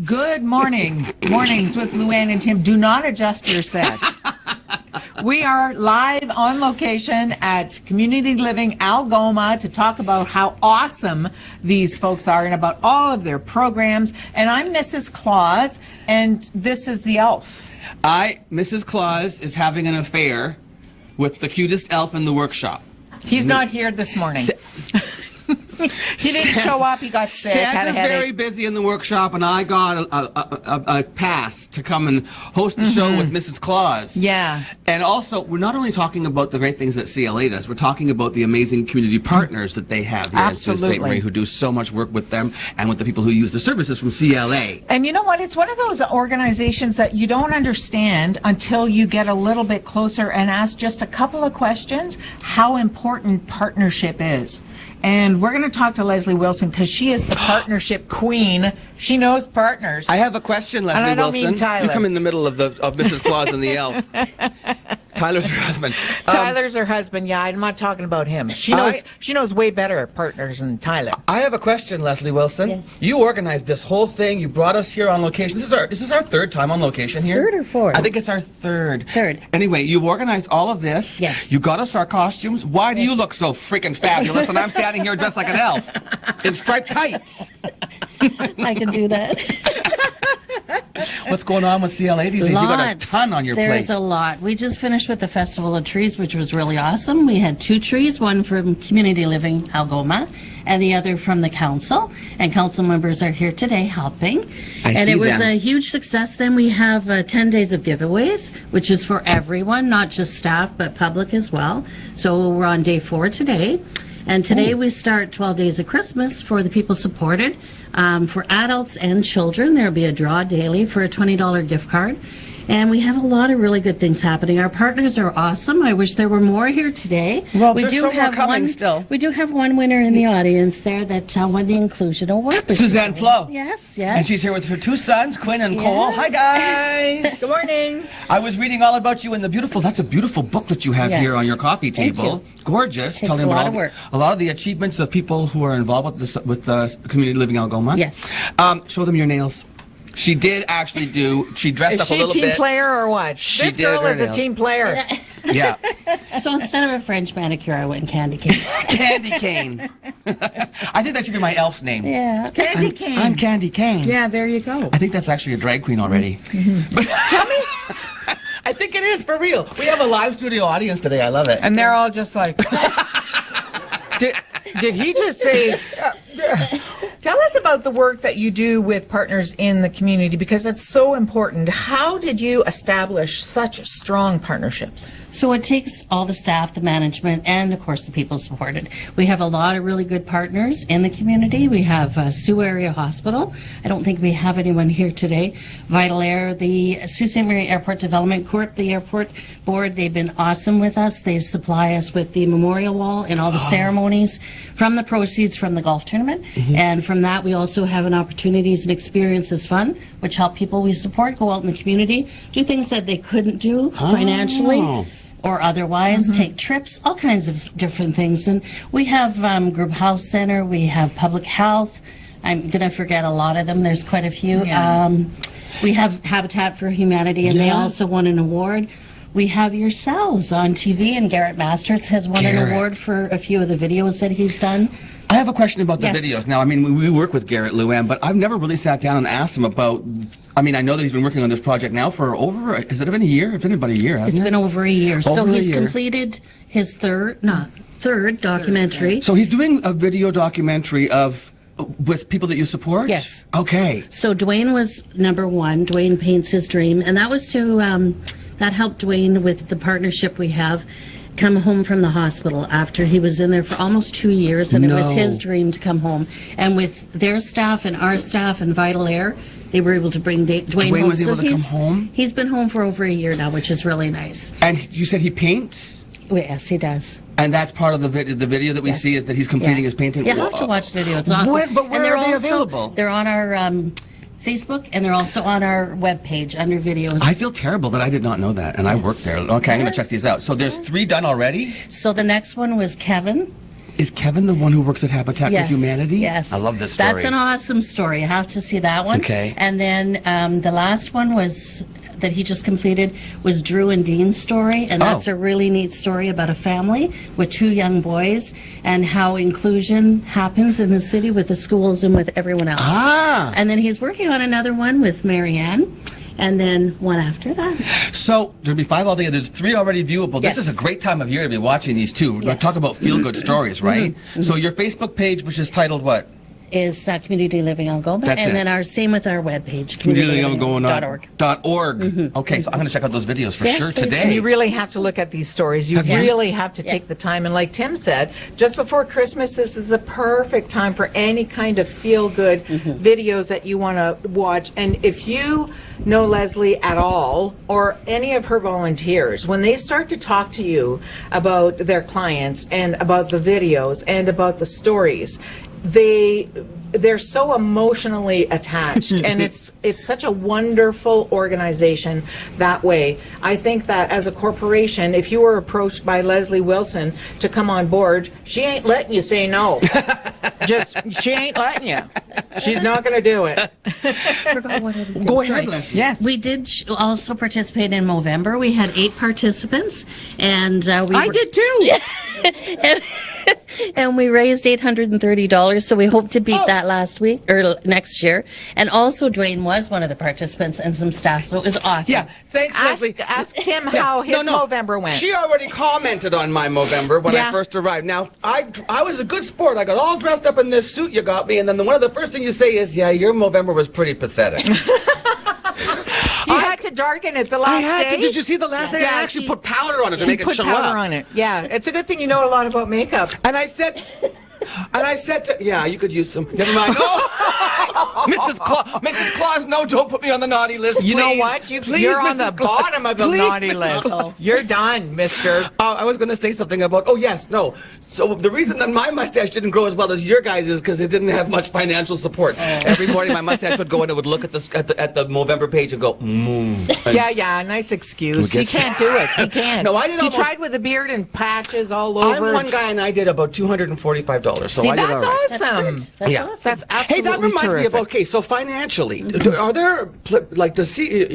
Good morning. Mornings with Luann and Tim. Do not adjust your set. We are live on location at Community Living Algoma to talk about how awesome these folks are and about all of their programs. And I'm Mrs. Claus, and this is the elf. Mrs. Claus is having an affair with the cutest elf in the workshop. He's not here this morning. He didn't show up. He got sick. Santa's very busy in the workshop, and I got a pass to come and host the show with Mrs. Claus. Yeah. And also, we're not only talking about the great things that CLA does, we're talking about the amazing community partners that they have here at Sault Ste. Marie who do so much work with them and with the people who use the services from CLA. And you know what? It's one of those organizations that you don't understand until you get a little bit closer and ask just a couple of questions how important partnership is. And we're going to talk to Leslie Wilson because she is the partnership queen. She knows partners. I have a question, Leslie and I don't Wilson. Mean Tyler. You come in the middle of Mrs. Claus and the elf. Tyler's her husband. Tyler's her husband. Yeah, I'm not talking about him. She knows way better at partners than Tyler. I have a question, Leslie Wilson. Yes. You organized this whole thing. You brought us here on location. Is this our third time on location here? Third or fourth? I think it's our third. Third. Anyway, you've organized all of this. Yes. You got us our costumes. Why do you look so freaking fabulous and I'm standing here dressed like an elf in striped tights? I can do that. What's going on with CLA these days? You got a ton on your plate. There's a lot. We just finished with the Festival of Trees, which was really awesome. We had 2 trees, one from Community Living Algoma and the other from the council. And council members are here today helping. And it was a huge success. Then we have 10 days of giveaways, which is for everyone, not just staff, but public as well. So we're on day 4 today. And today we start 12 Days of Christmas for the people supported. For adults and children, there will be a draw daily for a $20 gift card. And we have a lot of really good things happening. Our partners are awesome. I wish there were more here today. Well, we there's some more coming still. We do have one winner in the audience there that won the Inclusion Award. Suzanne Flo. Yes, yes. And she's here with her 2 sons, Quinn and Cole. Hi, guys. Good morning. I was reading all about you in that's a beautiful book that you have Yes. here on your coffee Thank table. you. Gorgeous. Takes Telling a about lot all of work. a lot of the achievements of people who are involved with the Community Living Algoma. Yes. Show them your nails. She did actually she dressed Is up she a little a team bit. player or what? She This did girl her is a nails. team player. Yeah. So instead of a French manicure, I went candy cane. Candy Cane. I think that should be my elf's name. Yeah. Candy cane. I'm Candy Cane. Yeah, there you go. I think that's actually a drag queen already. But Tell me. I think it is, for real. We have a live studio audience today. I love it. And they're all just like, did he just say, tell us about the work that you do with partners in the community because it's so important. How did you establish such strong partnerships? So it takes all the staff, the management, and of course the people supported. We have a lot of really good partners in the community. We have Sioux Area Hospital. I don't think we have anyone here today. Vital Air, the Sault Ste. Marie Airport Development Corp, the airport board, they've been awesome with us. They supply us with the memorial wall and all the ceremonies from the proceeds from the golf tournament. And from that, we also have an Opportunities and Experiences Fund, which help people we support go out in the community, do things that they couldn't do financially or otherwise, take trips, all kinds of different things. And we have Group Health Center, we have Public Health. I'm going to forget a lot of them. There's quite a few. Yeah. We have Habitat for Humanity, and they also won an award. We have yourselves on TV, and Garrett Masters has won an award for a few of the videos that he's done. I have a question about the Yes. videos. Now, I mean, we work with Garrett Luann, but I've never really sat down and asked him about, I mean, I know that he's been working on this project now for has it been a year? It's been about a year, hasn't it? It's been over a year. So Over a he's year. completed his third documentary. So he's doing a video documentary with people that you support? Yes. Okay. So Dwayne was number 1. Dwayne paints his dream, and that was to that helped Dwayne with the partnership we have come home from the hospital after he was in there for almost 2 years, and it was his dream to come home. And with their staff and our staff and Vital Air, they were able to bring Dwayne home. Was able to come home? He's been home for over a year now, which is really nice. And you said he paints? Yes, he does. And that's part of the video that we see is that he's completing his painting? You have to watch the video. It's awesome. But where are they available? They're on our Facebook, and they're also on our webpage under videos. I feel terrible that I did not know that, and I work there. Okay, I'm going to check these out. So there's 3 done already? So the next one was Kevin. Is Kevin the one who works at Habitat for Humanity? Yes. I love this story. That's an awesome story. I have to see that one. Okay. And then the last one was that he just completed was Drew and Dean's story, and that's a really neat story about a family with 2 young boys and how inclusion happens in the city with the schools and with everyone else. And then he's working on another one with Marianne. And then one after that. So there'll be 5 all day. There's 3 already viewable. Yes. This is a great time of year to be watching these 2. We're going to talk about feel-good stories, right? So your Facebook page, which is titled what? Is Community Living Algoma, That's and it. then our same with our webpage, communitylivingalgoma.org. Okay, so I'm going to check out those videos for sure please. today. And you really have to look at these stories. You really have to take the time. And like Tim said, just before Christmas, this is a perfect time for any kind of feel-good videos that you want to watch. And if you know Leslie at all, or any of her volunteers, when they start to talk to you about their clients and about the videos and about the stories, they're so emotionally attached, and it's such a wonderful organization that way. I think that as a corporation, if you were approached by Leslie Wilson to come on board, she ain't letting you say no. She ain't letting you. She's not going to do it. Go ahead, Leslie. Yes. We did also participate in Movember. We had 8 participants, and I did too. and we raised $830. So we hope to beat that last week or next year. And also, Dwayne was one of the participants and some staff, so it was awesome. Yeah, thanks, Leslie. Ask Tim how his Movember went. She already commented on my Movember when I first arrived. Now, I was a good sport. I got all dressed up in this suit you got me, and then one of the first things you say is, yeah, your Movember was pretty pathetic. You had to darken it the last day. Did you see the last day? I actually put powder on it to make it show up. Put powder on it. Yeah, it's a good thing you know a lot about makeup. And I said to, yeah, you could use some. Never mind. Oh, Mrs. Claus, no, don't put me on the naughty list. You know please. what? Please, You're on Mrs. the bottom of the Please, naughty Mrs. list. You're done, mister. I was going to say something about, so the reason that my mustache didn't grow as well as your guys is because it didn't have much financial support. Every morning my mustache would go and it would look at the Movember page and go, Yeah, nice excuse. He can't do it. He can't. No, I did He almost- tried with a beard and patches all over. I'm one guy and I did about $245, so See, I did that's all right. awesome. That's Yeah. awesome. That's Hey, absolutely that reminds me of, terrific. so financially, are there,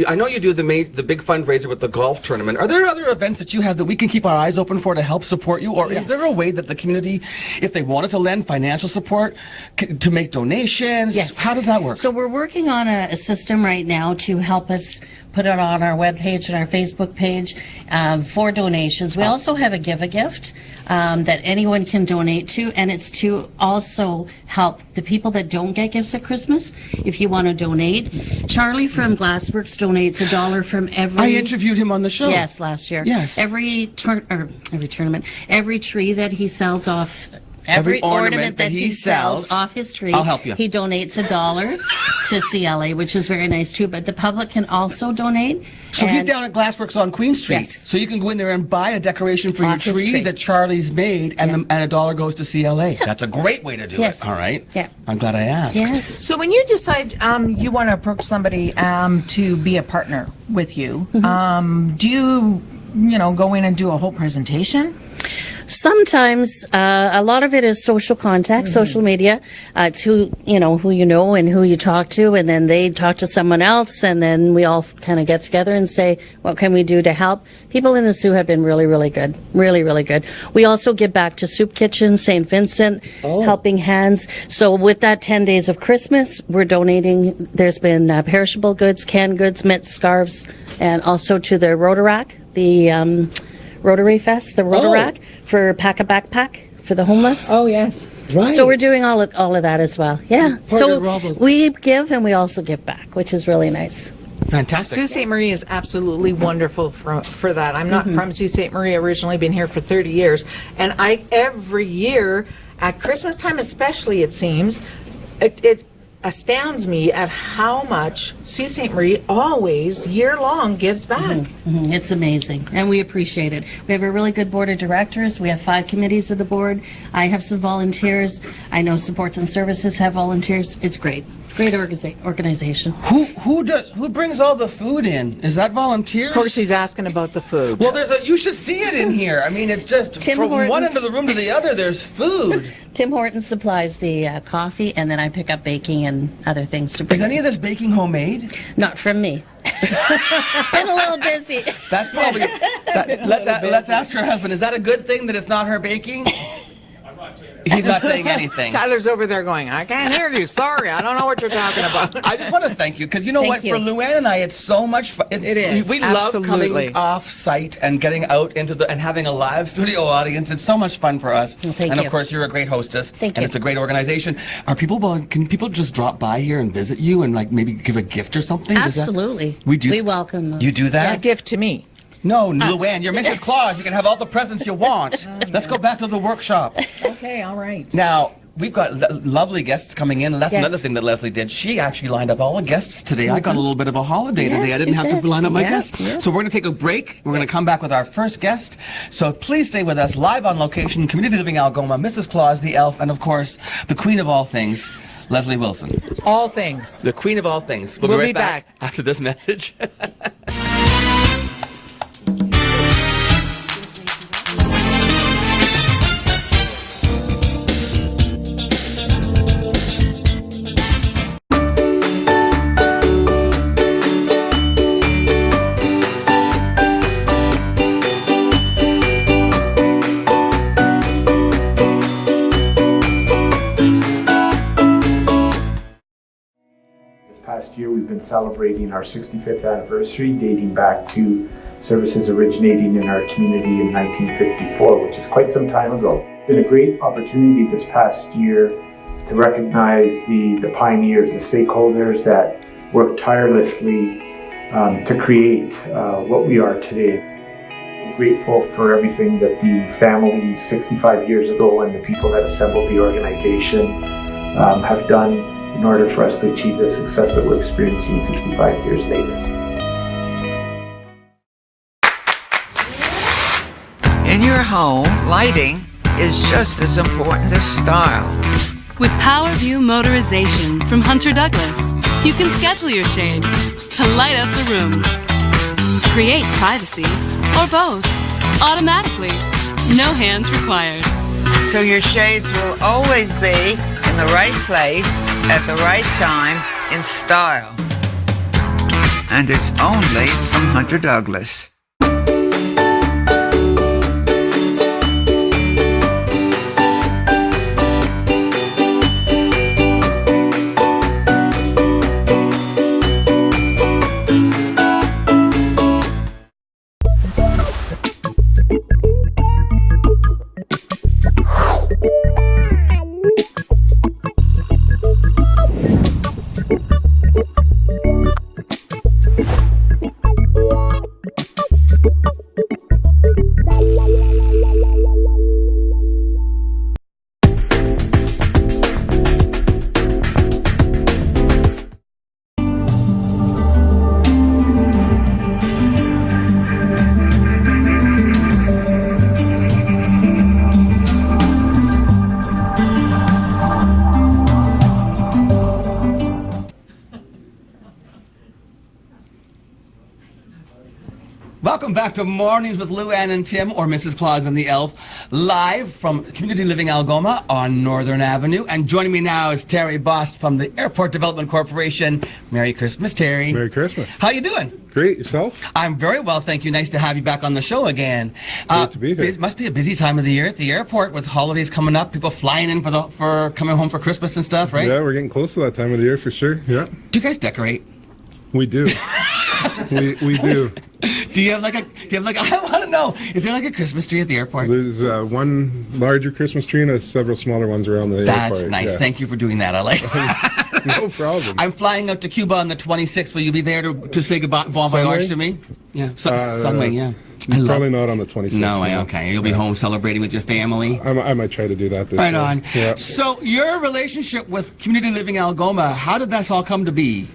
I know you do the big fundraiser with the golf tournament. Are there other events that you have that we can keep our eyes open for to help support you? Or is there a way that the community, if they wanted to lend financial support, to make donations? Yes. How does that work? So we're working on a system right now to help us put it on our webpage and our Facebook page for donations. We also have a Give a Gift that anyone can donate to, and it's to also help the people that don't get gifts at Christmas. If you want to donate, Charlie from Glassworks donates $1 from every. I interviewed him on the show. Yes, last year. Yes. Every tournament, every tree that he sells off. Every Every ornament ornament that that he he sells sells, off his tree, I'll help you. he donates $1 to CLA, which is very nice too. But the public can also donate. So he's And- down at Glassworks on Queen Street. Yes. So you can go in there and buy a decoration for your Off his tree tree. that Charlie's made, and Yeah. $1 goes to CLA. That's a great way to do Yes. it. All right. Yeah. I'm glad I asked. Yes. So when you decide you want to approach somebody to be a partner with you, do you go in and do a whole presentation? Sometimes a lot of it is social contact, social media. It's who you know and who you talk to, and then they talk to someone else, and then we all kind of get together and say, what can we do to help? People in the Sioux have been really, really good, really, really good. We also give back to Soup Kitchen, St. Vincent, Helping Hands. So with that 10 days of Christmas, we're donating. There's been perishable goods, canned goods, mitts, scarves, and also to the Rotaract, the Rotary Fest, the Rotaract, for Pack a Backpack for the homeless. Oh, yes. Right. So we're doing all of that as well. Yeah. Partner Robles. We give and we also give back, which is really nice. Fantastic. Sault Ste. Marie is absolutely wonderful for that. I'm not from Sault Ste. Marie, originally been here for 30 years. And every year, at Christmas time especially, it seems, astounds me at how much Sault Ste. Marie always, year-long, gives back. It's amazing, and we appreciate it. We have a really good board of directors. We have 5 committees of the board. I have some volunteers. I know supports and services have volunteers. It's great. Great organization. Who brings all the food in? Is that volunteers? Of course, he's asking about the food. Well, you should see it in here. I mean, it's just Tim from one Hortons. end of the room to the other, there's food. Tim Hortons supplies the coffee, and then I pick up baking and other things to bring. Is any of this baking homemade? Not from me. Been a little busy. That's probably. Let's ask her husband. Is that a good thing that it's not her baking? He's not saying anything. Tyler's over there going, I can't hear you. Sorry, I don't know what you're talking about. I just want to thank you because you know Thank what? you. For Luann and I, it's so much fun. It is, We love absolutely. coming off site and getting out into and having a live studio audience. It's so much fun for us. Well, thank and you. of course, you're a great hostess. Thank and you. it's a great organization. Can people just drop by here and visit you and like maybe give a gift or something? Does that- Absolutely. We do. We welcome them. You do A that? gift to me. No, Luann, you're Mrs. Claus. You can have all the presents you want. Let's go back to the workshop. Okay, all right. Now, we've got lovely guests coming in, and that's Yes. another thing that Leslie did. She actually lined up all the guests today. I got a little bit of a holiday today. I didn't you have to did. line up my Yeah, guests. yeah. So we're going to take a break. We're going to come back with our first guest. So please stay with us, live on location, Community Living Algoma, Mrs. Claus, the elf, and of course, the queen of all things, Leslie Wilson. All things. The queen of all things. We'll be right be back. after this message. Past year, we've been celebrating our 65th anniversary, dating back to services originating in our community in 1954, which is quite some time ago. It's been a great opportunity this past year to recognize the pioneers, the stakeholders that worked tirelessly to create what we are today. I'm grateful for everything that the families 65 years ago and the people that assembled the organization have done in order for us to achieve the success that we're experiencing 65 years later. In your home, lighting is just as important as style. With PowerView Motorization from Hunter Douglas, you can schedule your shades to light up the room. Create privacy, or both, automatically. No hands required. So your shades will always be in the right place at the right time in style. And it's only from Hunter Douglas. Welcome back to Mornings with Luann and Tim, or Mrs. Claus and the Elf, live from Community Living Algoma on Northern Avenue. And joining me now is Terry Bost from the Airport Development Corporation. Merry Christmas, Terry. Merry Christmas. How you doing? Great. Yourself? I'm very well, thank you. Nice to have you back on the show again. Great to be here. It must be a busy time of the year at the airport with holidays coming up, people flying in for coming home for Christmas and stuff, right? Yeah, we're getting close to that time of the year for sure. Yeah, Do you guys decorate? we do. we do. Do you have like I want to know, is there like a Christmas tree at the airport? There's one larger Christmas tree and several smaller ones around the That's airport. nice. Yeah. Thank you for doing that. I like No problem. I'm flying out to Cuba on the 26th. Will you be there to say goodbye, bon voyage Sunway? to me? Yeah, Sunway, yeah. Probably not on the 26th. No, okay. You'll be home celebrating with your family. I might try to do that this Right year. on. Yeah. So your relationship with Community Living Algoma, how did that all come to be?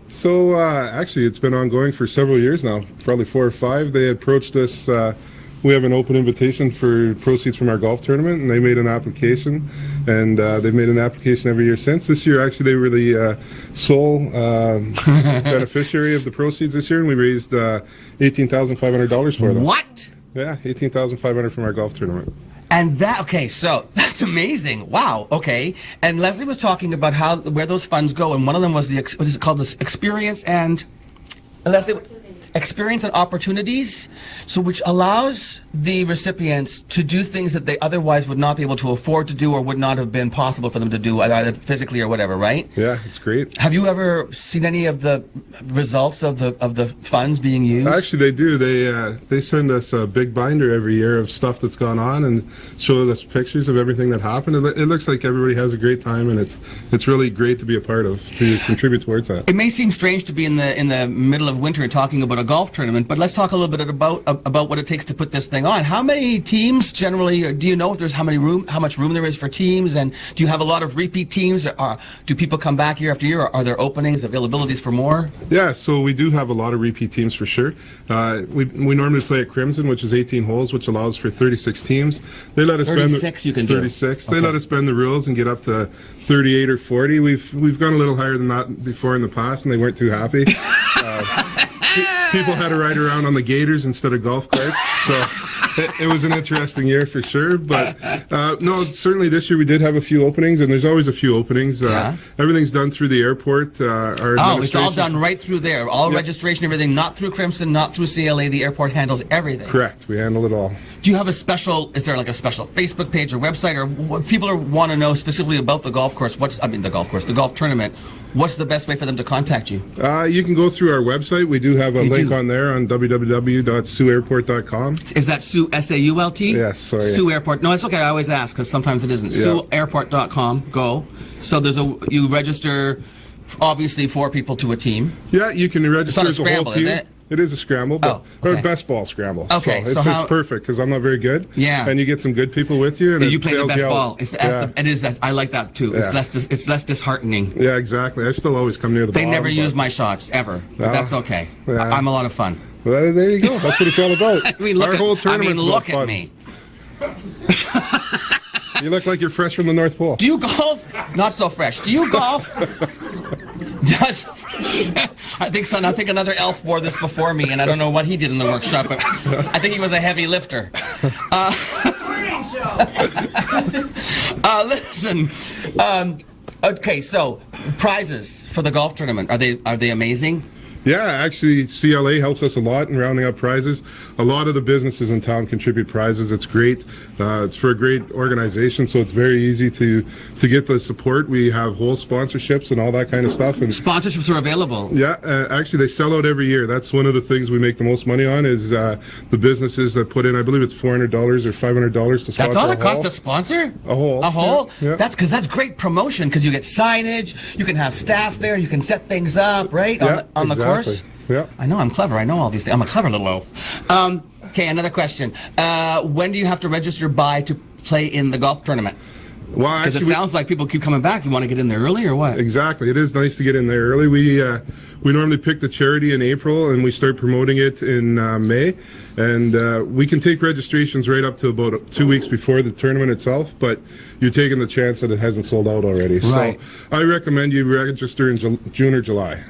So actually, it's been ongoing for several years now, probably 4 or 5. They approached us. We have an open invitation for proceeds from our golf tournament, and they made an application, and they've made an application every year since. This year, actually, they were the sole beneficiary of the proceeds this year, and we raised $18,500 for them. What? Yeah, $18,500 from our golf tournament. And that, okay, so that's amazing. Wow, okay. And Leslie was talking about where those funds go, and one of them was what is it called, this experience and, Leslie, experience and opportunities, so which allows the recipients to do things that they otherwise would not be able to afford to do or would not have been possible for them to do, either physically or whatever, right? Yeah, it's great. Have you ever seen any of the results of the funds being used? Actually, they do. They send us a big binder every year of stuff that's gone on and show us pictures of everything that happened. It looks like everybody has a great time, and it's really great to be a part of, to contribute towards that. It may seem strange to be in the middle of winter talking about a golf tournament, but let's talk a little bit about what it takes to put this thing on. How many teams generally? Do you know if there's how much room there is for teams, and do you have a lot of repeat teams? Do people come back year after year? Are there openings, availabilities for more? Yeah, so we do have a lot of repeat teams for sure. We normally play at Crimson, which is 18 holes, which allows for 36 teams. They let us 36 you can do. 36. Okay. They let us bend the rules and get up to 38 or 40. We've gone a little higher than that before in the past, and they weren't too happy. People had to ride around on the gators instead of golf carts, so it was an interesting year for sure. But no, certainly this year we did have a few openings, and there's always a few openings. Everything's done through the airport. It's all done right through there. All registration, everything, not through Crimson, not through CLA. The airport handles everything. Correct. We handle it all. Do you have is there like a special Facebook page or website, or if people want to know specifically about the golf course, the golf tournament, what's the best way for them to contact you? You can go through our website. We do have a link on there on www.suairport.com. Is that Sue, S-A-U-L-T? Yes, sorry. Sue Airport. No, it's okay. I always ask because sometimes it isn't. Yeah. SueAirport.com. Go. So you register, obviously, 4 people to a team. Yeah, you can register It's not a as a whole scramble, team. is it? It is a scramble, but okay. or best ball scramble. Okay, so it's perfect because I'm not very good. Yeah. And you get some good people with you, and You play the best ball. Yeah. It is that. I like that too. Yeah. It's less disheartening. Yeah, exactly. I still always come near the ball. They never use my shots ever, but that's okay. Yeah. I'm a lot of fun. Well, there you go. That's what it's all about. Our whole tournament's look about at fun. me. You look like you're fresh from the North Pole. Do you golf? Not so fresh. Do you golf? Not so fresh. I think another elf wore this before me, and I don't know what he did in the workshop, but I think he was a heavy lifter. Listen. Okay, so prizes for the golf tournament, are they amazing? Yeah, actually, CLA helps us a lot in rounding up prizes. A lot of the businesses in town contribute prizes. It's great. It's for a great organization, so it's very easy to get the support. We have whole sponsorships and all that kind of stuff. And Sponsorships are available. yeah, actually, they sell out every year. That's one of the things we make the most money on is the businesses that put in, I believe it's $400 or $500 to sponsor. That's all it a costs hole. to sponsor? A hole. A hole? Yeah. That's great promotion because you get signage, you can have staff there, you can set things up, right? Yeah, on the course? Yeah. I know, I'm clever. I know all these things. I'm a clever little elf. Okay, another question. When do you have to register by to play in the golf tournament? Well, Because it actually, sounds like people keep coming back. You want to get in there early or what? exactly. It is nice to get in there early. We normally pick the charity in April, and we start promoting it in May. And we can take registrations right up to about 2 weeks before the tournament itself, but you're taking the chance that it hasn't sold out already. Right. So I recommend you register in June or July.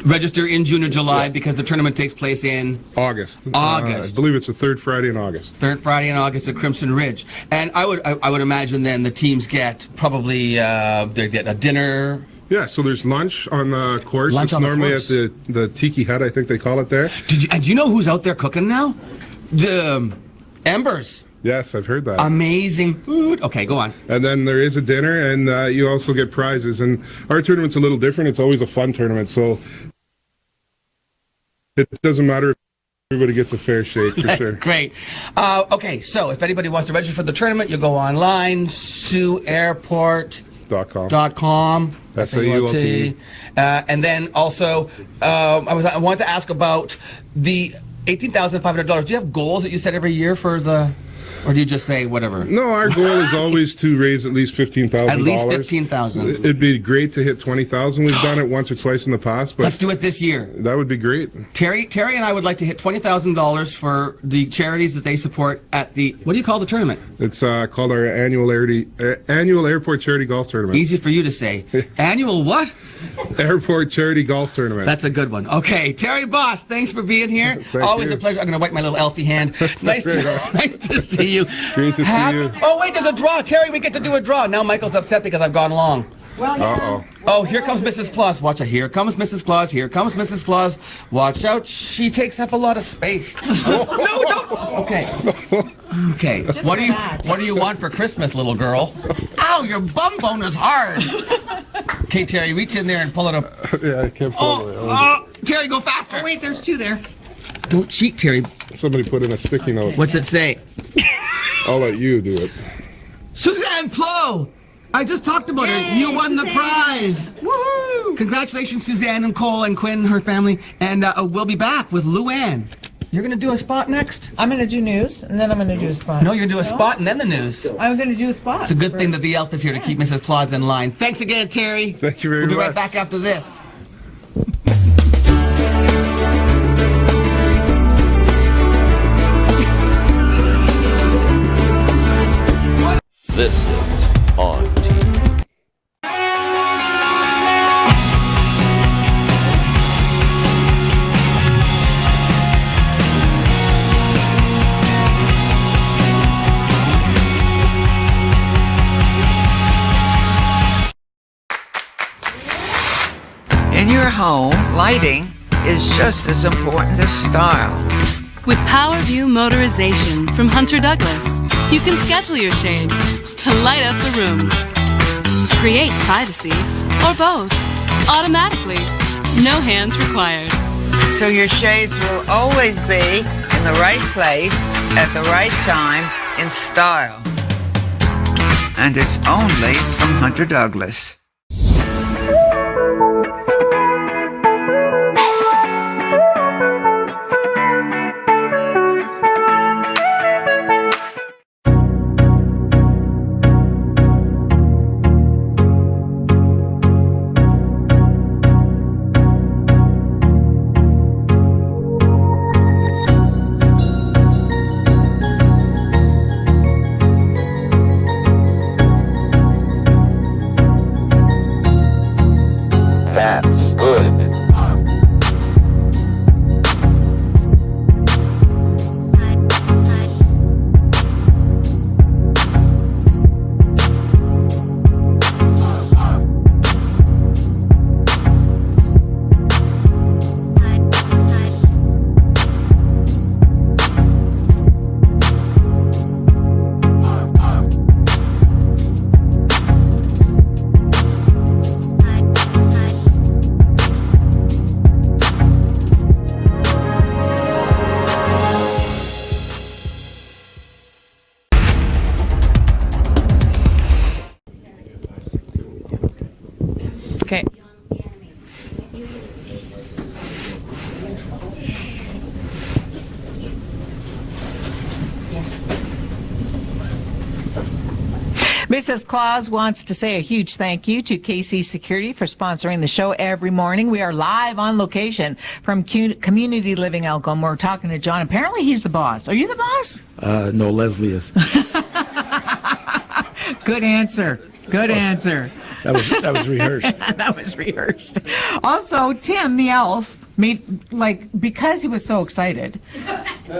Register in June or July because the tournament takes place in August. August. I believe it's the third Friday in August. third Friday in August at Crimson Ridge. And I would imagine then the teams get probably they get a dinner. Yeah, so there's lunch on the course. Lunch it's on the normally course. at the Tiki Hut, I think they call it there. And do you know who's out there cooking now? The Embers. Yes, I've heard that. Amazing food. Okay, go on. And then there is a dinner, and you also get prizes. And our tournament's a little different. It's always a fun tournament, so it doesn't matter if everybody gets a fair shake, for sure. Great. Okay, so if anybody wants to register for the tournament, you go online, SueAirport.com. SAULT. And then also, I want to ask about the $18,500. Do you have goals that you set every year for the, or do you just say whatever? No, our goal is always to raise at least $15,000. At least $15,000. It'd be great to hit $20,000. We've done it once or twice in the past, but Let's do it this year. that would be great. Terry and I would like to hit $20,000 for the charities that they support at the, what do you call the tournament? It's called our annual airport charity golf tournament. Easy for you to say. Annual what? Airport charity golf tournament. That's a good one. Okay, Terry Boss, thanks for being here. Thank Always you. a pleasure. I'm going to wipe my little Elfie hand. Nice to see you. Great to see you. Oh, wait, there's a draw. Terry, we get to do a draw. Now Michael's upset because I've gone long. Uh-oh. Oh, here comes Mrs. Claus. Watch out. Here comes Mrs. Claus. Here comes Mrs. Claus. Watch out. She takes up a lot of space. No, don't. Okay. Okay. What do you want for Christmas, little girl? Ow, your bum bone is hard. Okay, Terry, reach in there and pull it up. Yeah, I can't pull it. Terry, go faster. Oh, wait, there's two there. Don't cheat, Terry. Somebody put in a sticky note. What's it say? I'll let you do it. Suzanne Plow! I just talked about her. You won the prize. Woohoo! Congratulations, Suzanne and Cole and Quinn, her family. And we'll be back with Luann. You're going to do a spot next? I'm going to do news, and then I'm going to do a spot. No, you're going to do a spot and then the news. I'm going to do a spot. It's a good thing that the elf is here to keep Mrs. Claus in line. Thanks again, Terry. Thank you very We'll be right much. back after this. This is On TV. In your home, lighting is just as important as style. With PowerView Motorization from Hunter Douglas, you can schedule your shades to light up the room. Create privacy, or both, automatically. No hands required. So your shades will always be in the right place at the right time in style. And it's only from Hunter Douglas. That's good. Okay. Mrs. Claus wants to say a huge thank you to KC Security for sponsoring the show every morning. We are live on location from Community Living Algoma. We're talking to John. Apparently he's the boss. Are you the boss? No, Leslie is. Good answer. Good answer. That was rehearsed. That was rehearsed. Also, Tim, the elf, because he was so excited,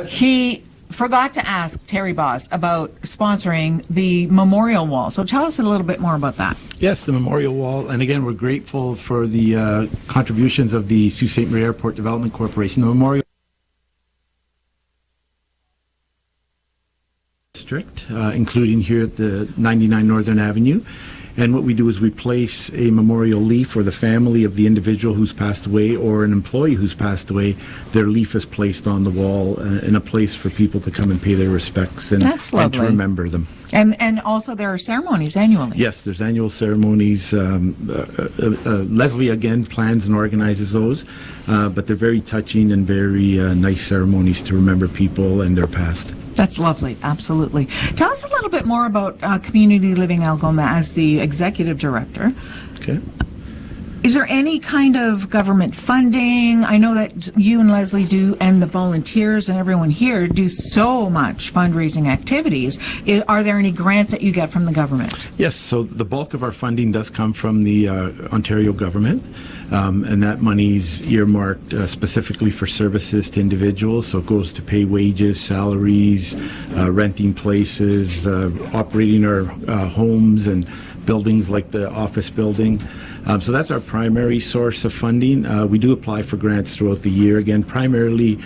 he forgot to ask Terry Boss about sponsoring the memorial wall. So tell us a little bit more about that. Yes, the memorial wall, and again, we're grateful for the contributions of the Sault Ste. Marie Airport Development Corporation. The memorial district, including here at the 99 Northern Avenue. And what we do is we place a memorial leaf for the family of the individual who's passed away or an employee who's passed away. Their leaf is placed on the wall in a place for people to come and pay their respects and, That's and to lovely. remember them. And also there are ceremonies annually. Yes, there's annual ceremonies. Leslie, again, plans and organizes those, but they're very touching and very nice ceremonies to remember people and their past. That's lovely, absolutely. Tell us a little bit more about Community Living Algoma as the executive director. Okay. Is there any kind of government funding? I know that you and Leslie do, and the volunteers and everyone here do so much fundraising activities. Are there any grants that you get from the government? Yes, so the bulk of our funding does come from the Ontario government, and that money's earmarked specifically for services to individuals, so it goes to pay wages, salaries, renting places, operating our homes and buildings like the office building. So that's our primary source of funding. We do apply for grants throughout the year, again, primarily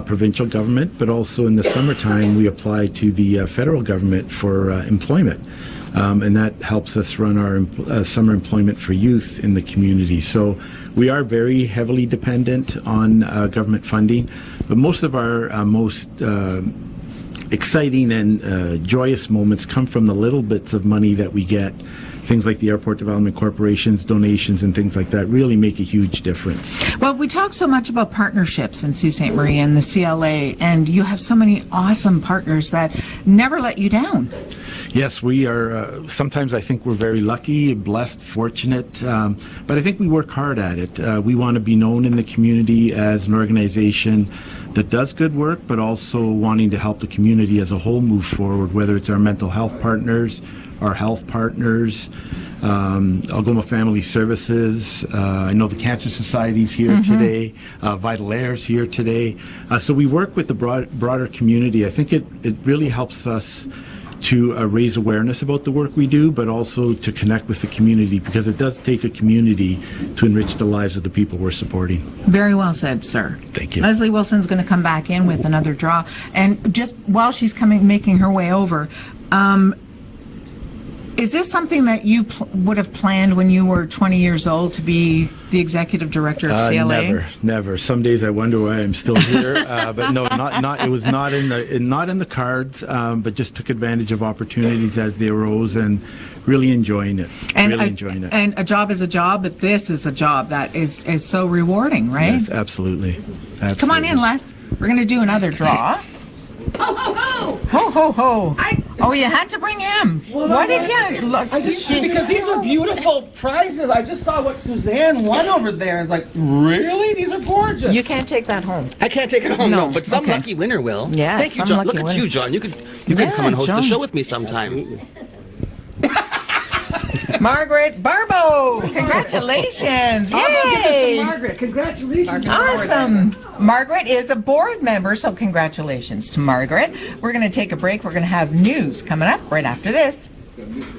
provincial government, but also in the summertime we apply to the federal government for employment. And that helps us run our summer employment for youth in the community. So we are very heavily dependent on government funding, but most of our most exciting and joyous moments come from the little bits of money that we get. Things like the Airport Development Corporation's donations and things like that really make a huge difference. Well, we talk so much about partnerships in Sault Ste. Marie and the CLA, and you have so many awesome partners that never let you down. Yes, we are. Sometimes I think we're very lucky, blessed, fortunate, but I think we work hard at it. We want to be known in the community as an organization that does good work, but also wanting to help the community as a whole move forward, whether it's our mental health partners, our health partners, Algoma Family Services. I know the Cancer Society's here today, Vital Air's here today. So we work with the broader community. I think it really helps us to raise awareness about the work we do, but also to connect with the community, because it does take a community to enrich the lives of the people we're supporting. Very well said, sir. Thank you. Leslie Wilson's going to come back in with another draw. And just while she's making her way over, is this something that you would have planned when you were 20 years old to be the executive director of CLA? Never. Some days I wonder why I'm still here, but no, not. It was not in the cards. But just took advantage of opportunities as they arose, and really enjoying it. And a job is a job, but this is a job that is so rewarding, right? Yes, absolutely. Come on in, Les. We're going to do another draw. Ho, ho, ho! Ho, ho, ho! You had to bring him. Well, Why did you? Look, I just because these are beautiful prizes. I just saw what Suzanne won over there. It's like, really? These are gorgeous. You can't take that home. I can't take it home, No. no, but some Okay. lucky winner will. Yeah, Thank you, some John. lucky Look at winner. you, John. You can come and host John. the show with me sometime. Margaret Barbo! Congratulations! I'll go give this to Yay! Margaret. Congratulations. Awesome! Margaret is a board member, so congratulations to Margaret. We're going to take a break. We're going to have news coming up right after this. Thank you.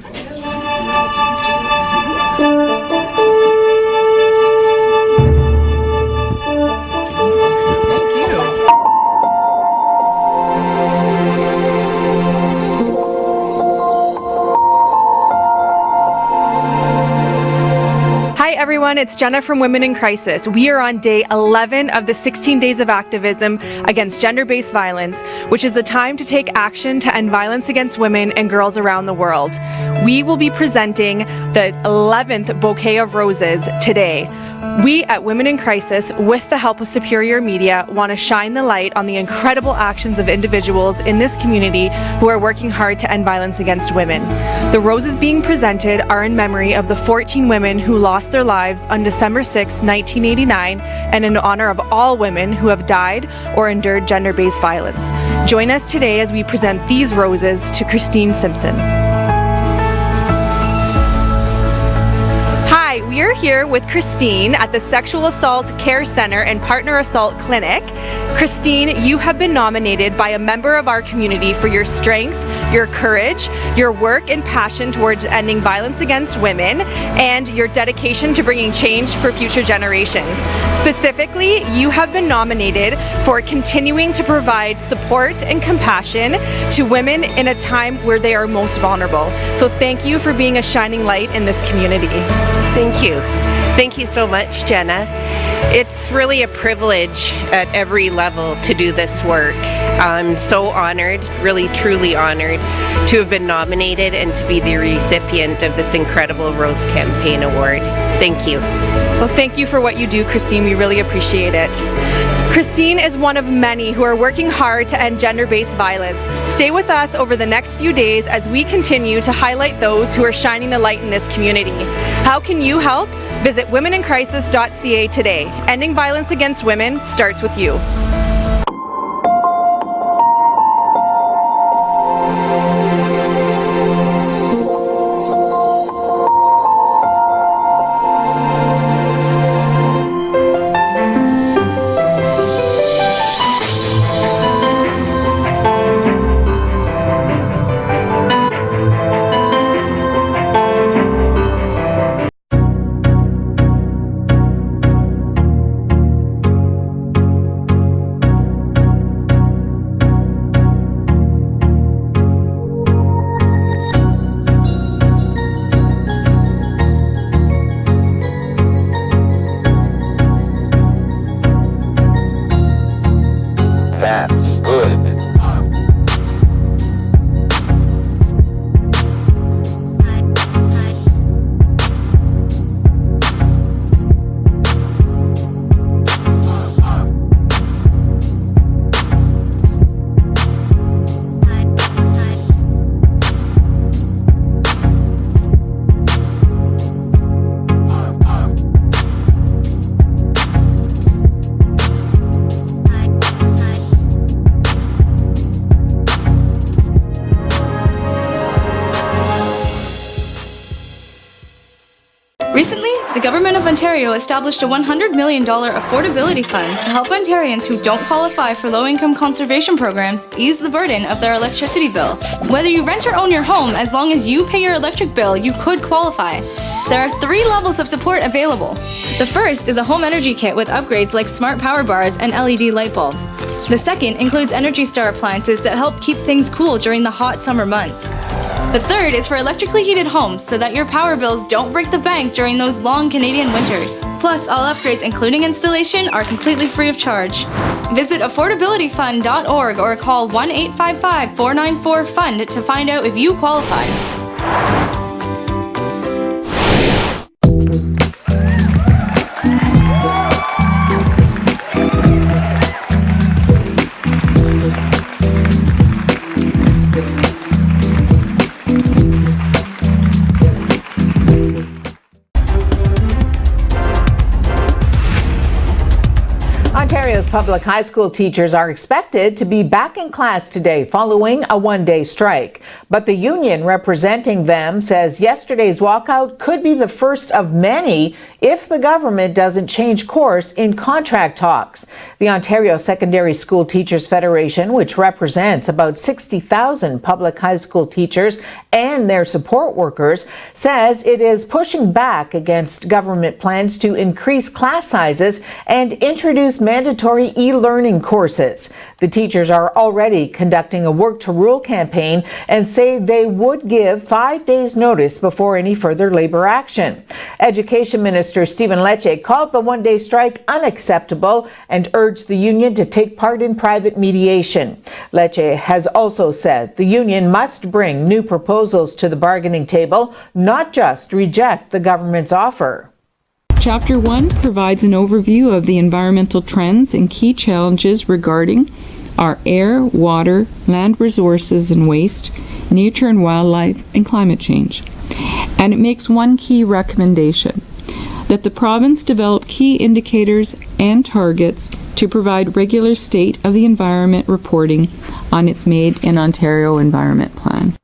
Hi everyone, it's Jenna from Women in Crisis. We are on day 11 of the 16 days of activism against gender-based violence, which is the time to take action to end violence against women and girls around the world. We will be presenting the 11th bouquet of roses today. We at Women in Crisis, with the help of Superior Media, want to shine the light on the incredible actions of individuals in this community who are working hard to end violence against women. The roses being presented are in memory of the 14 women who lost their lives on December 6, 1989, and in honor of all women who have died or endured gender-based violence. Join us today as we present these roses to Christine Simpson. Hi, we are here with Christine at the Sexual Assault Care Center and Partner Assault Clinic. Christine, you have been nominated by a member of our community for your strength, your courage, your work and passion towards ending violence against women, and your dedication to bringing change for future generations. Specifically, you have been nominated for continuing to provide support and compassion to women in a time where they are most vulnerable. So thank you for being a shining light in this community. Thank you. Thank you so much, Jenna. It's really a privilege at every level to do this work. I'm so honored, really truly honored, to have been nominated and to be the recipient of this incredible Rose Campaign Award. Thank you. Well, thank you for what you do, Christine. We really appreciate it. Christine is one of many who are working hard to end gender-based violence. Stay with us over the next few days as we continue to highlight those who are shining the light in this community. How can you help? Visit womenincrisis.ca today. Ending violence against women starts with you. That's good. Recently, the Government of Ontario established a $100 million affordability fund to help Ontarians who don't qualify for low-income conservation programs ease the burden of their electricity bill. Whether you rent or own your home, as long as you pay your electric bill, you could qualify. There are 3 levels of support available. The first is a home energy kit with upgrades like smart power bars and LED light bulbs. The second includes Energy Star appliances that help keep things cool during the hot summer months. The third is for electrically heated homes so that your power bills don't break the bank during those long Canadian winters. Plus, all upgrades, including installation, are completely free of charge. Visit affordabilityfund.org or call 1-855-494-FUND to find out if you qualify. Ontario's public high school teachers are expected to be back in class today following a one-day strike. But the union representing them says yesterday's walkout could be the first of many if the government doesn't change course in contract talks. The Ontario Secondary School Teachers Federation, which represents about 60,000 public high school teachers and their support workers, says it is pushing back against government plans to increase class sizes and introduce mandatory e-learning courses. The teachers are already conducting a work to rule campaign and say they would give 5 days notice before any further labor action. Education Minister Stephen Lecce called the one-day strike unacceptable and urged the union to take part in private mediation. Lecce has also said the union must bring new proposals to the bargaining table, not just reject the government's offer. Chapter 1 provides an overview of the environmental trends and key challenges regarding our air, water, land resources and waste, nature and wildlife, and climate change. And it makes one key recommendation, that the province develop key indicators and targets to provide regular state of the environment reporting on its Made in Ontario Environment Plan.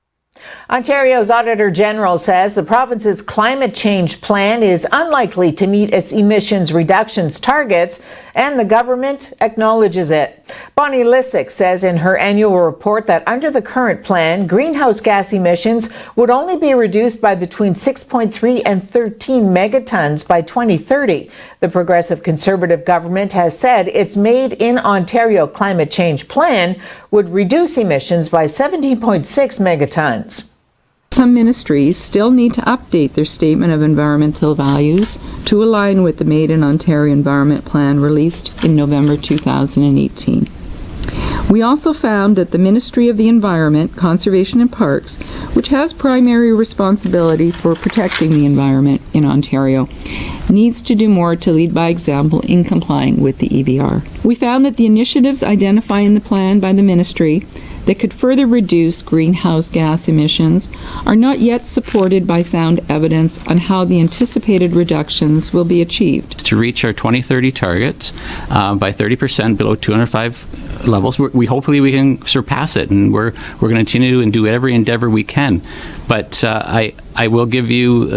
Ontario's Auditor General says the province's climate change plan is unlikely to meet its emissions reductions targets, and the government acknowledges it. Bonnie Lysyk says in her annual report that under the current plan, greenhouse gas emissions would only be reduced by between 6.3 and 13 megatons by 2030. The Progressive Conservative government has said its Made in Ontario climate change plan would reduce emissions by 17.6 megatons. Some ministries still need to update their statement of environmental values to align with the Made in Ontario Environment Plan released in November 2018. We also found that the Ministry of the Environment, Conservation and Parks, which has primary responsibility for protecting the environment in Ontario, needs to do more to lead by example in complying with the EVR. We found that the initiatives identified in the plan by the ministry that could further reduce greenhouse gas emissions are not yet supported by sound evidence on how the anticipated reductions will be achieved. To reach our 2030 targets by 30% below 205 levels, hopefully we can surpass it, and we're going to continue and do every endeavor we can. But I will give you,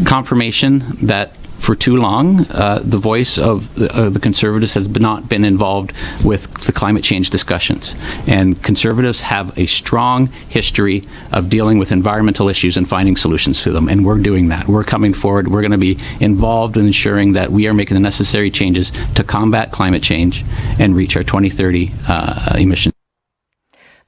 confirmation that for too long, the voice of the Conservatives has not been involved with the climate change discussions. And Conservatives have a strong history of dealing with environmental issues and finding solutions to them, and we're doing that. We're coming forward. We're going to be involved in ensuring that we are making the necessary changes to combat climate change and reach our 2030 emissions.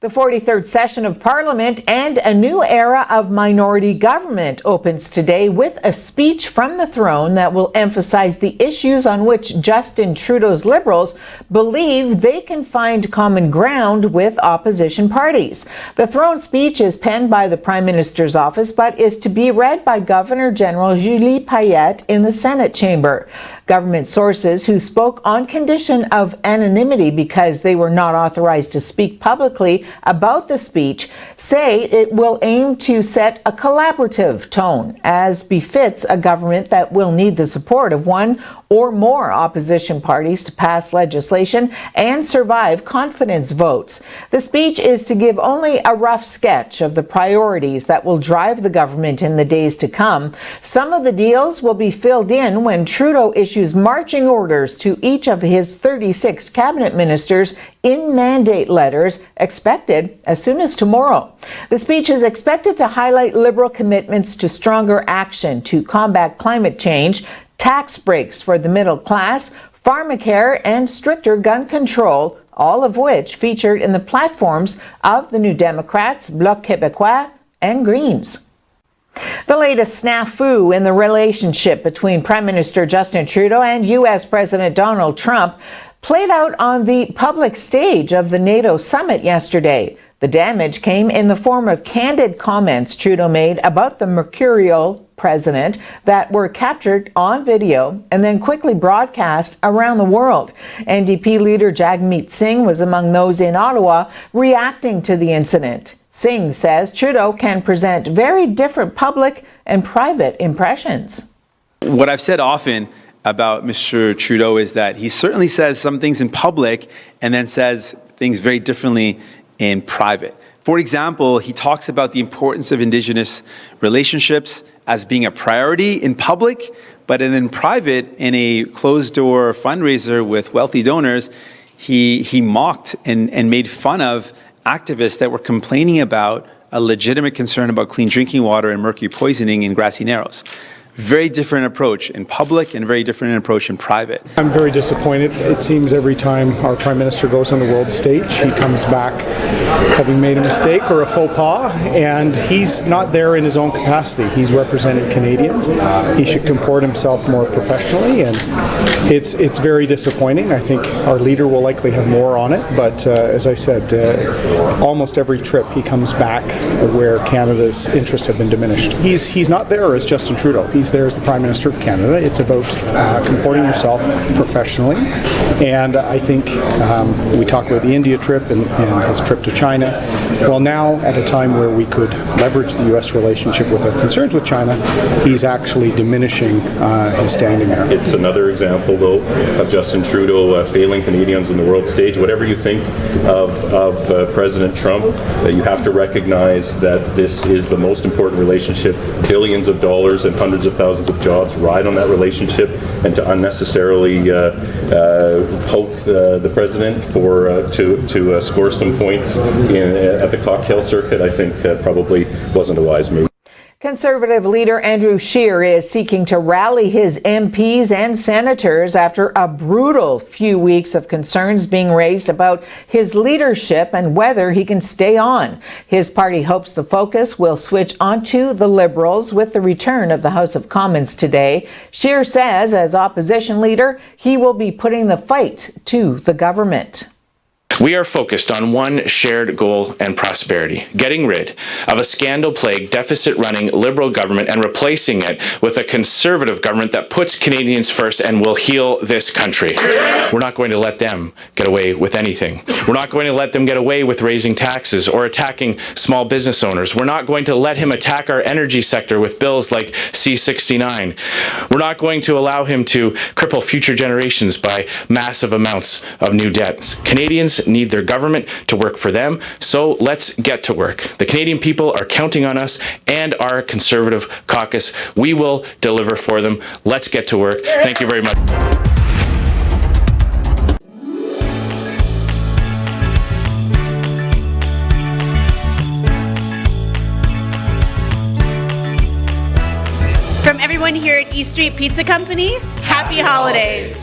The 43rd session of Parliament and a new era of minority government opens today with a speech from the throne that will emphasize the issues on which Justin Trudeau's Liberals believe they can find common ground with opposition parties. The throne speech is penned by the Prime Minister's office but is to be read by Governor General Julie Payette in the Senate chamber. Government sources who spoke on condition of anonymity because they were not authorized to speak publicly about the speech say it will aim to set a collaborative tone, as befits a government that will need the support of one or more opposition parties to pass legislation and survive confidence votes. The speech is to give only a rough sketch of the priorities that will drive the government in the days to come. Some of the deals will be filled in when Trudeau issues marching orders to each of his 36 cabinet ministers in mandate letters expected as soon as tomorrow. The speech is expected to highlight Liberal commitments to stronger action to combat climate change, tax breaks for the middle class, pharmacare, and stricter gun control, all of which featured in the platforms of the New Democrats, Bloc Québécois, and Greens. The latest snafu in the relationship between Prime Minister Justin Trudeau and U.S. President Donald Trump played out on the public stage of the NATO summit yesterday. The damage came in the form of candid comments Trudeau made about the mercurial president that were captured on video and then quickly broadcast around the world. NDP leader Jagmeet Singh was among those in Ottawa reacting to the incident. Singh says Trudeau can present very different public and private impressions. What I've said often about Mr. Trudeau is that he certainly says some things in public and then says things very differently in private. For example, he talks about the importance of Indigenous relationships as being a priority in public, but in private, in a closed-door fundraiser with wealthy donors, he mocked and made fun of activists that were complaining about a legitimate concern about clean drinking water and mercury poisoning in Grassy Narrows. Very different approach in public and very different approach in private. I'm very disappointed. It seems every time our Prime Minister goes on the world stage, he comes back having made a mistake or a faux pas, and he's not there in his own capacity. He's represented Canadians. He should comport himself more professionally, and it's very disappointing. I think our leader will likely have more on it, but as I said, almost every trip he comes back where Canada's interests have been diminished. He's not there as Justin Trudeau. He's there as the Prime Minister of Canada. It's about comporting yourself professionally, and I think we talked about the India trip and his trip to China. Well, now at a time where we could leverage the U.S. relationship with our concerns with China, he's actually diminishing his standing there. It's another example, though, of Justin Trudeau failing Canadians on the world stage. Whatever you think of President Trump, you have to recognize that this is the most important relationship. Billions of dollars and hundreds of thousands of jobs ride on that relationship, and to unnecessarily poke the president to score some points at the cocktail circuit, I think probably wasn't a wise move. Conservative leader Andrew Scheer is seeking to rally his MPs and senators after a brutal few weeks of concerns being raised about his leadership and whether he can stay on. His party hopes the focus will switch onto the Liberals with the return of the House of Commons today. Scheer says, as opposition leader, he will be putting the fight to the government. We are focused on one shared goal and prosperity, getting rid of a scandal-plagued, deficit-running Liberal government and replacing it with a Conservative government that puts Canadians first and will heal this country. We're not going to let them get away with anything. We're not going to let them get away with raising taxes or attacking small business owners. We're not going to let him attack our energy sector with bills like C-69. We're not going to allow him to cripple future generations by massive amounts of new debts. Canadians need their government to work for them, so let's get to work. The Canadian people are counting on us and our Conservative caucus. We will deliver for them. Let's get to work. Thank you very much. From everyone here at East Street Pizza Company, happy holidays.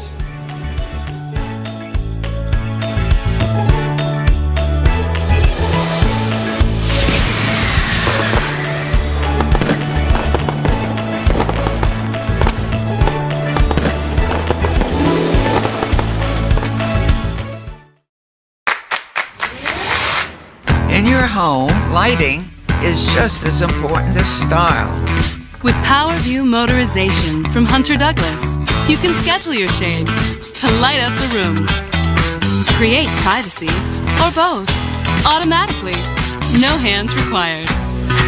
In your home, lighting is just as important as style. With PowerView Motorization from Hunter Douglas, you can schedule your shades to light up the room. Create privacy, or both, automatically. No hands required.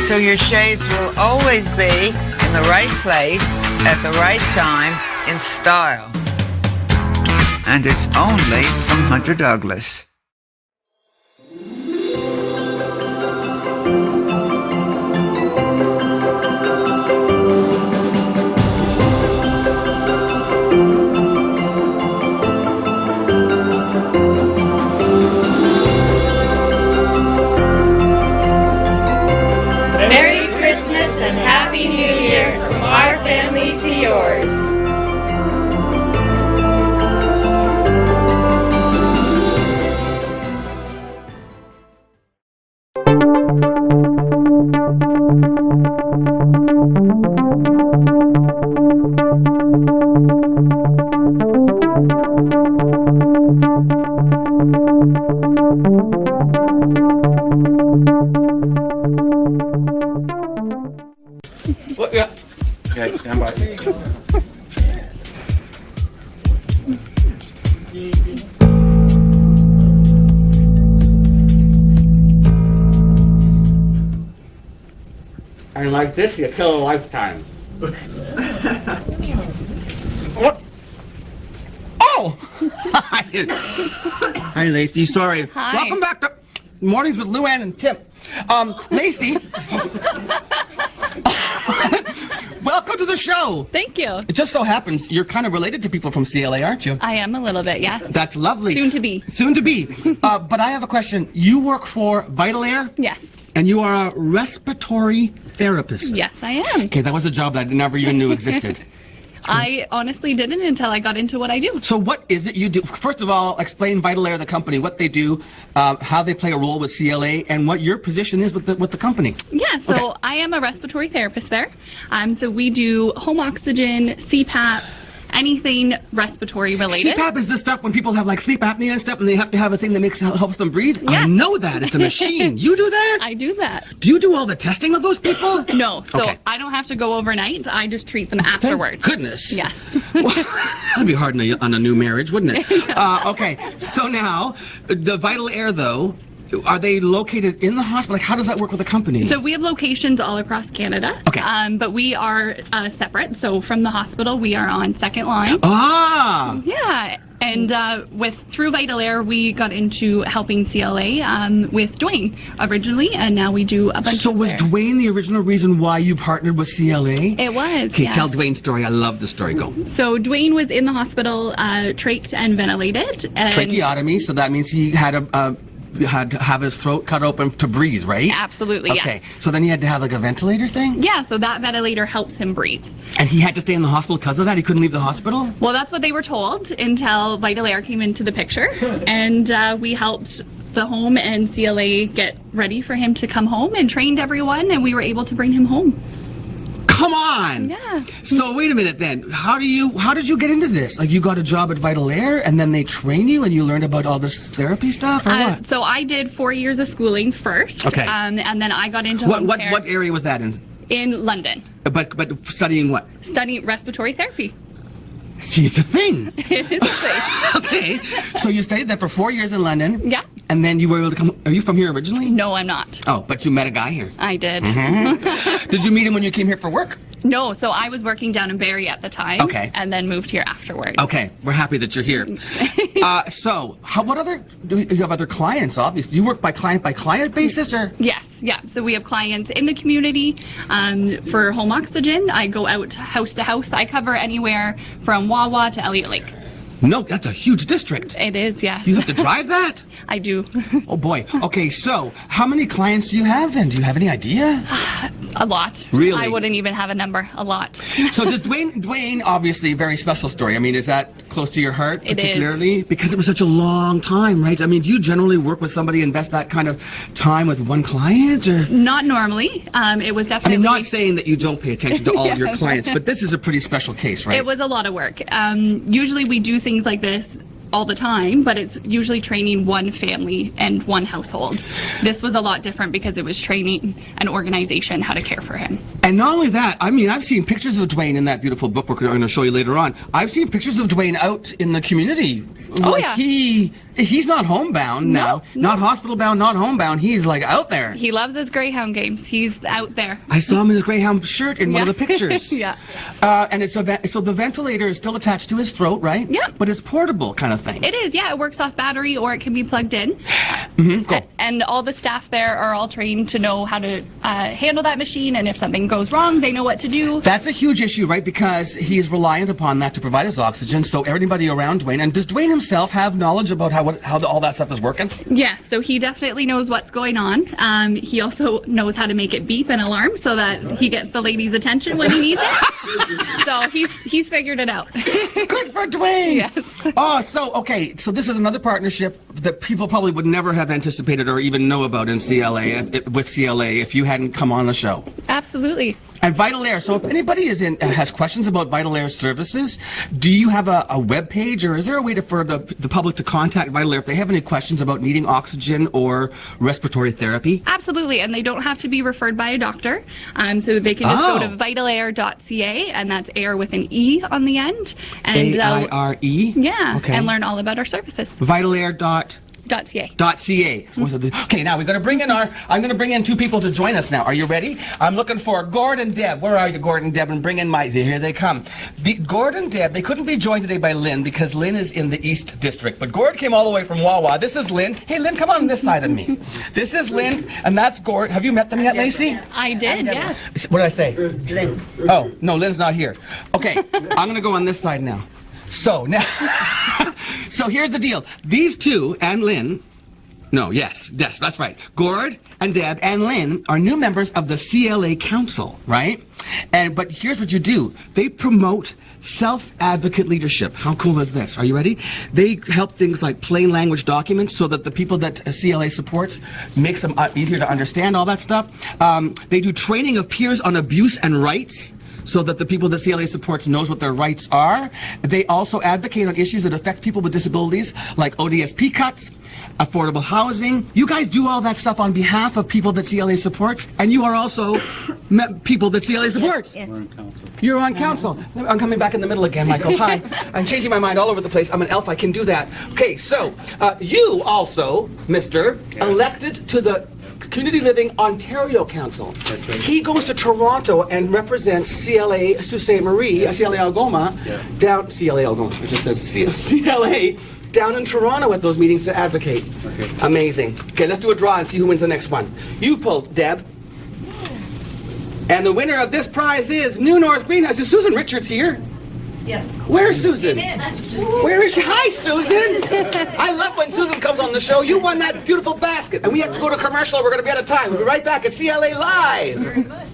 So your shades will always be in the right place at the right time in style. And it's only from Hunter Douglas. Merry Christmas and Happy New Year from our family to yours. Well, yeah. Okay, stand by. And like this, you kill a lifetime. What? Oh! Hi, Lacey. Sorry. Hi. Welcome back to Mornings with Luann and Tim. Lacey. Welcome to the show. Thank you. It just so happens you're kind of related to people from CLA, aren't you? I am a little bit, yes. That's lovely. Soon to be. Soon to be. But I have a question. You work for Vital Air? Yes. And you are a respiratory therapist? Yes, I am. Okay, that was a job that I never even knew existed. I honestly didn't until I got into what I do. So what is it you do? First of all, explain Vital Air, the company, what they do, how they play a role with CLA, and what your position is with the company. Yeah, so Okay. I am a respiratory therapist there. So we do home oxygen, CPAP, anything respiratory related. CPAP is the stuff when people have like sleep apnea and stuff and they have to have a thing that helps them breathe? Yes. I know that. It's a machine. You do that? I do that. Do you do all the testing of those people? No, so Okay. I don't have to go overnight. I just treat them afterwards. Goodness. Yes. That'd be hard on a new marriage, wouldn't it? Okay, so now, the Vital Air, though, are they located in the hospital? Like, how does that work with the company? So we have locations all across Canada. Okay. But we are separate. So from the hospital, we are on second line. Ah! Yeah. And through Vital Air, we got into helping CLA with Dwayne originally, and now we do a bunch So was Dwayne the original reason why you partnered with CLA? It was, Okay, yes. tell Dwayne's story. I love the story. Go. So Dwayne was in the hospital, trached and ventilated. And Tracheotomy, so that means he had a had to have his throat cut open to breathe, right? Absolutely, yes. Okay, so then he had to have like a ventilator thing? Yeah, so that ventilator helps him breathe. And he had to stay in the hospital because of that? He couldn't leave the hospital? Well, that's what they were told until Vital Air came into the picture, and we helped the home and CLA get ready for him to come home and trained everyone, and we were able to bring him home. Come on! Yeah. So wait a minute then. How did you get into this? Like you got a job at Vital Air and then they train you and you learned about all this therapy stuff or what? So I did 4 years of schooling first. Okay. And then I got into What home care what area was that in? in London, But studying what? studying respiratory therapy. See, it's a thing. It is a thing. Okay. So you studied that for 4 years in London. Yeah. And then you were able to come. Are you from here originally? No, I'm not. Oh, but you met a guy here. I did. Did you meet him when you came here for work? No, so I was working down in Barrie at the time. Okay. And then moved here afterwards. Okay, we're happy that you're here. What other? Do you have other clients? Obviously, do you work by client basis, or? Yes, yeah. So we have clients in the community for home oxygen. I go out house to house. I cover anywhere from Wawa to Elliott Lake. No, that's a huge district. It is, yes. You have to drive that? I do. Oh boy. Okay, so how many clients do you have then? Do you have any idea? A lot. Really? I wouldn't even have a number. A lot. So does Dwayne, obviously, very special story. I mean, is that close to your heart It particularly? Because it was such a long time, right? I mean, do you generally work with somebody, invest that kind of time with one client, or? Not normally. It was I definitely. mean, not saying that you don't pay attention to all your Yes. clients, but this is a pretty special case, right? It was a lot of work. Usually we do things like this all the time, but it's usually training one family and one household. This was a lot different because it was training an organization how to care for him. And not only that, I mean, I've seen pictures of Dwayne in that beautiful book we're going to show you later on. I've seen pictures of Dwayne out in the community. Oh, Like, yeah. He's not homebound now. Not hospital bound, not homebound. He's like out there. He loves his Greyhound games. He's out there. I saw him in his Greyhound shirt in one of the pictures. Yeah. And it's so the ventilator is still attached to his throat, right? Yeah. But it's portable kind of thing. It is, yeah. It works off battery or it can be plugged in. Go. And all the staff there are all trained to know how to handle that machine, and if something goes wrong, they know what to do. That's a huge issue, right? Because he's reliant upon that to provide his oxygen. So everybody around Dwayne, and does Dwayne himself have knowledge about how all that stuff is working? Yes, so he definitely knows what's going on. He also knows how to make it beep and alarm so that he gets the lady's attention when he needs it. So he's figured it out. Good for Dwayne. Yes. Oh, so this is another partnership that people probably would never have anticipated or even know about in CLA with CLA if you hadn't come on the show. Absolutely. And Vital Air. So if anybody has questions about Vital Air services, do you have a web page, or is there a way for the public to contact Vital Air if they have any questions about needing oxygen or respiratory therapy? Absolutely, and they don't have to be referred by a doctor. So they can just go to vitalair.ca, and that's air with an E on the end. And AIRE? Yeah, Okay. and learn all about our services. Vitalair.ca. .ca. Okay, now I'm going to bring in two people to join us now. Are you ready? I'm looking for Gord and Deb. Where are you, Gord and Deb? And bring in here they come. Gord and Deb, they couldn't be joined today by Lynn because Lynn is in the East District. But Gord came all the way from Wawa. This is Lynn. Hey, Lynn, come on this side of me. This is Lynn, and that's Gord. Have you met them yet, Lacey? I did, yes. What did I say? Oh, no, Lynn's not here. Okay, I'm going to go on this side now. So now, so here's the deal. These two and Lynn, yes, that's right. Gord and Deb and Lynn are new members of the CLA Council, right? But here's what you do. They promote self-advocate leadership. How cool is this? Are you ready? They help things like plain language documents so that the people that CLA supports makes them easier to understand, all that stuff. They do training of peers on abuse and rights, so that the people that CLA supports knows what their rights are. They also advocate on issues that affect people with disabilities, like ODSP cuts, affordable housing. You guys do all that stuff on behalf of people that CLA supports, and you are also people that CLA supports. Yes. We're on council. You're on council. I'm coming back in the middle again, Michael. Hi. I'm changing my mind all over the place. I'm an elf. I can do that. Okay, so you also, Mr., elected to the Community Living Ontario Council. Right. He goes to Toronto and represents CLA Sault Ste. Marie, CLA Algoma, down CLA Algoma. It just says CLA down in Toronto at those meetings to advocate. Okay. Amazing. Okay, let's do a draw and see who wins the next one. You pull, Deb. And the winner of this prize is New North Greenhouse. Is Susan Richards here? Yes. Where's Susan? Where is she? Hi, Susan. I love when Susan comes on the show. You won that beautiful basket. And we have to go to commercial. We're going to be out of time. We'll be right back at CLA Live. Very much.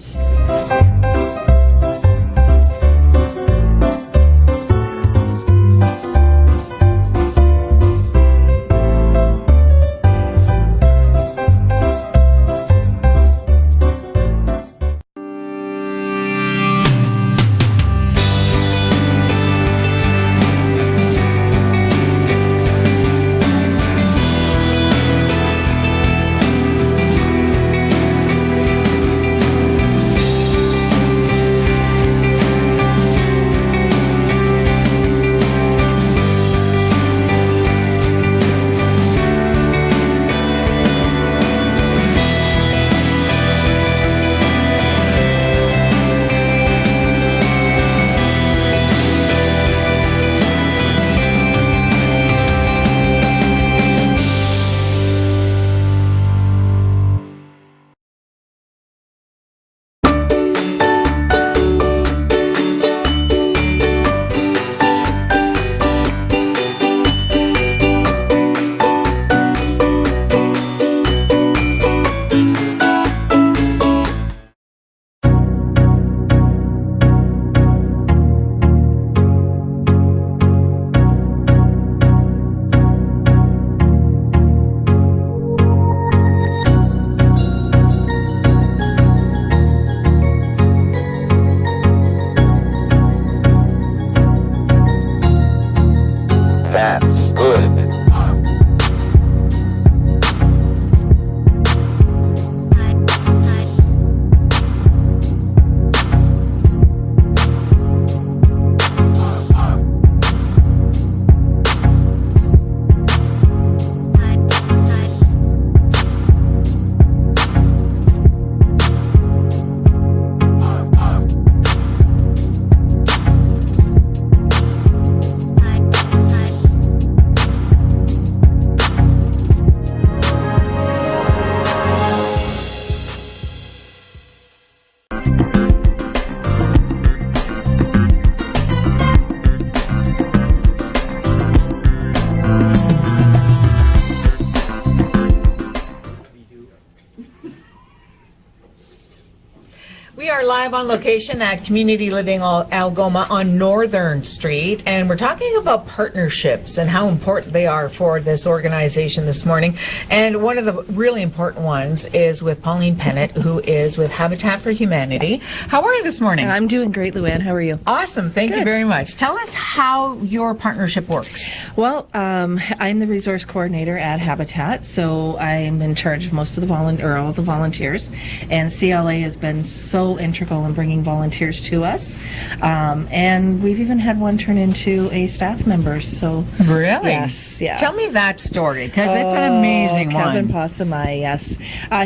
We are live on location at Community Living Algoma on Northern Street, and we're talking about partnerships and how important they are for this organization this morning. And one of the really important ones is with Pauline Pennant, who is with Habitat for Humanity. Yes. How are you this morning? I'm doing great, Luann. How are you? Awesome. Thank you very much. Tell us how your partnership works. Well, I'm the resource coordinator at Habitat, so I'm in charge of most of the all the volunteers, and CLA has been so integral in bringing volunteers to us, and we've even had one turn into a staff member. So really, yes, yeah. Tell me that story, because it's an amazing Kevin one. Passamai, yes.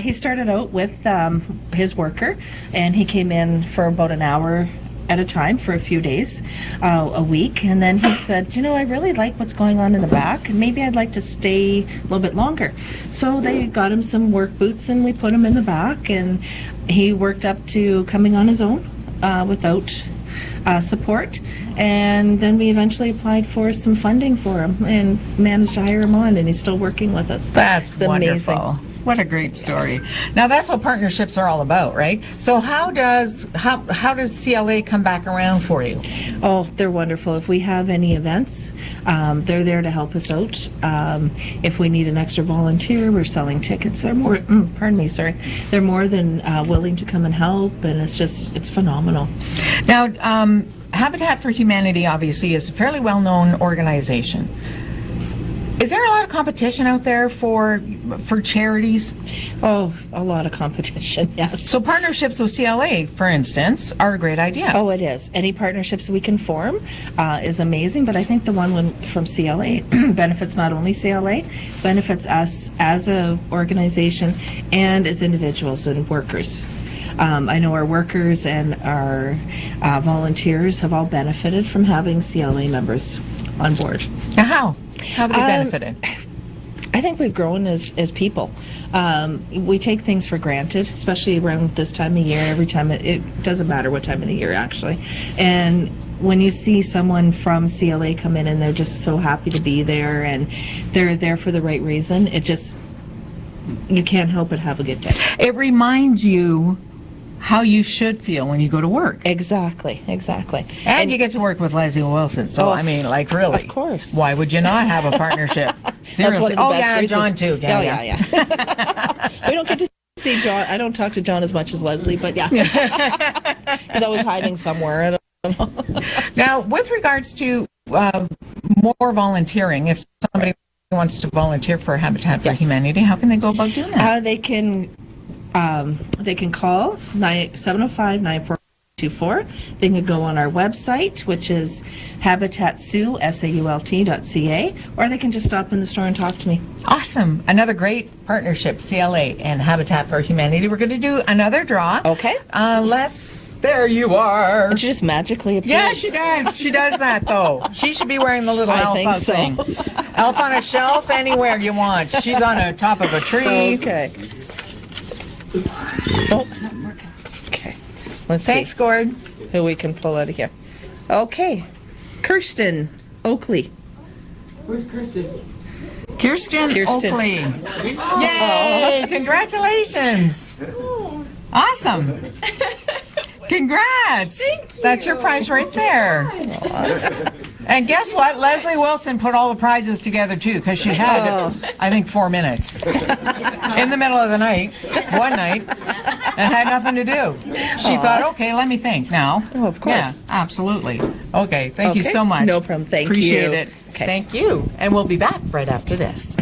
He started out with his worker, and he came in for about an hour at a time for a few days, a week, and then he said, you know, I really like what's going on in the back, and maybe I'd like to stay a little bit longer. So they got him some work boots, and we put him in the back, and he worked up to coming on his own without support, and then we eventually applied for some funding for him and managed to hire him on, and he's still working with us. That's It's amazing. wonderful. What a great story. Now that's what partnerships are all about, right? So how does CLA come back around for you? Oh, they're wonderful. If we have any events, they're there to help us out. If we need an extra volunteer, we're selling tickets. They're more, they're more than willing to come and help, and it's phenomenal. Now, Habitat for Humanity obviously is a fairly well-known organization. Is there a lot of competition out there for charities? Oh, a lot of competition, yes. So partnerships with CLA, for instance, are a great idea. Oh, it is. Any partnerships we can form is amazing, but I think the one from CLA benefits not only CLA, benefits us as an organization and as individuals and workers. I know our workers and our volunteers have all benefited from having CLA members on board. How? How have they benefited? I think we've grown as people. We take things for granted, especially around this time of year. Every time it doesn't matter what time of the year, actually. And when you see someone from CLA come in and they're just so happy to be there and they're there for the right reason, you can't help but have a good day. It reminds you how you should feel when you go to work. Exactly. And you get to work with Leslie Wilson. So, I mean, like, really. Of course. Why would you not have a partnership? Seriously. That's one of the best yeah, reasons. John, too. Yeah. We don't get to see John. I don't talk to John as much as Leslie, but yeah. He's always hiding somewhere. I don't know. Now, with regards to more volunteering, if somebody wants to volunteer for Habitat for Humanity, how can they go about doing that? They can call 705-9424. They can go on our website, which is habitatsau.ca, or they can just stop in the store and talk to me. Awesome. Another great partnership, CLA and Habitat for Humanity. We're going to do another draw. Okay. There you are. She just magically appears. Yeah, she does. She does that, though. She should be wearing the little I elf think so. thing. Elf on a shelf, anywhere you want. She's on the top of a tree. Okay. Okay. Let's Thanks, see Gord. who we can pull out of here. Okay. Kirsten Oakley. Where's Kirsten? Kirsten Kirsten. Oakley. Yay! Congratulations. Awesome. Congrats. Thank you. That's your prize right there. And guess what? Leslie Wilson put all the prizes together, too, because she had, I think, 4 minutes in the middle of the night, one night, and had nothing to do. She thought, okay, let me think now. Oh, of course. Yeah, absolutely. Okay, thank you so much. No problem. Thank Appreciate you. it. Okay. Thank you. And we'll be back right after this.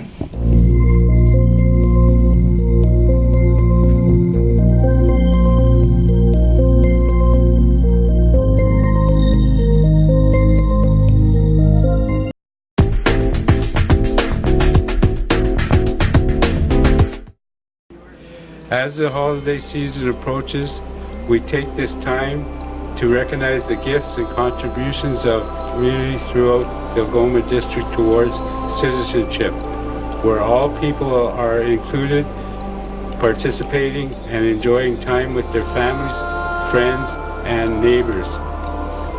As the holiday season approaches, we take this time to recognize the gifts and contributions of the community throughout the Algoma District towards citizenship, where all people are included, participating and enjoying time with their families, friends, and neighbors.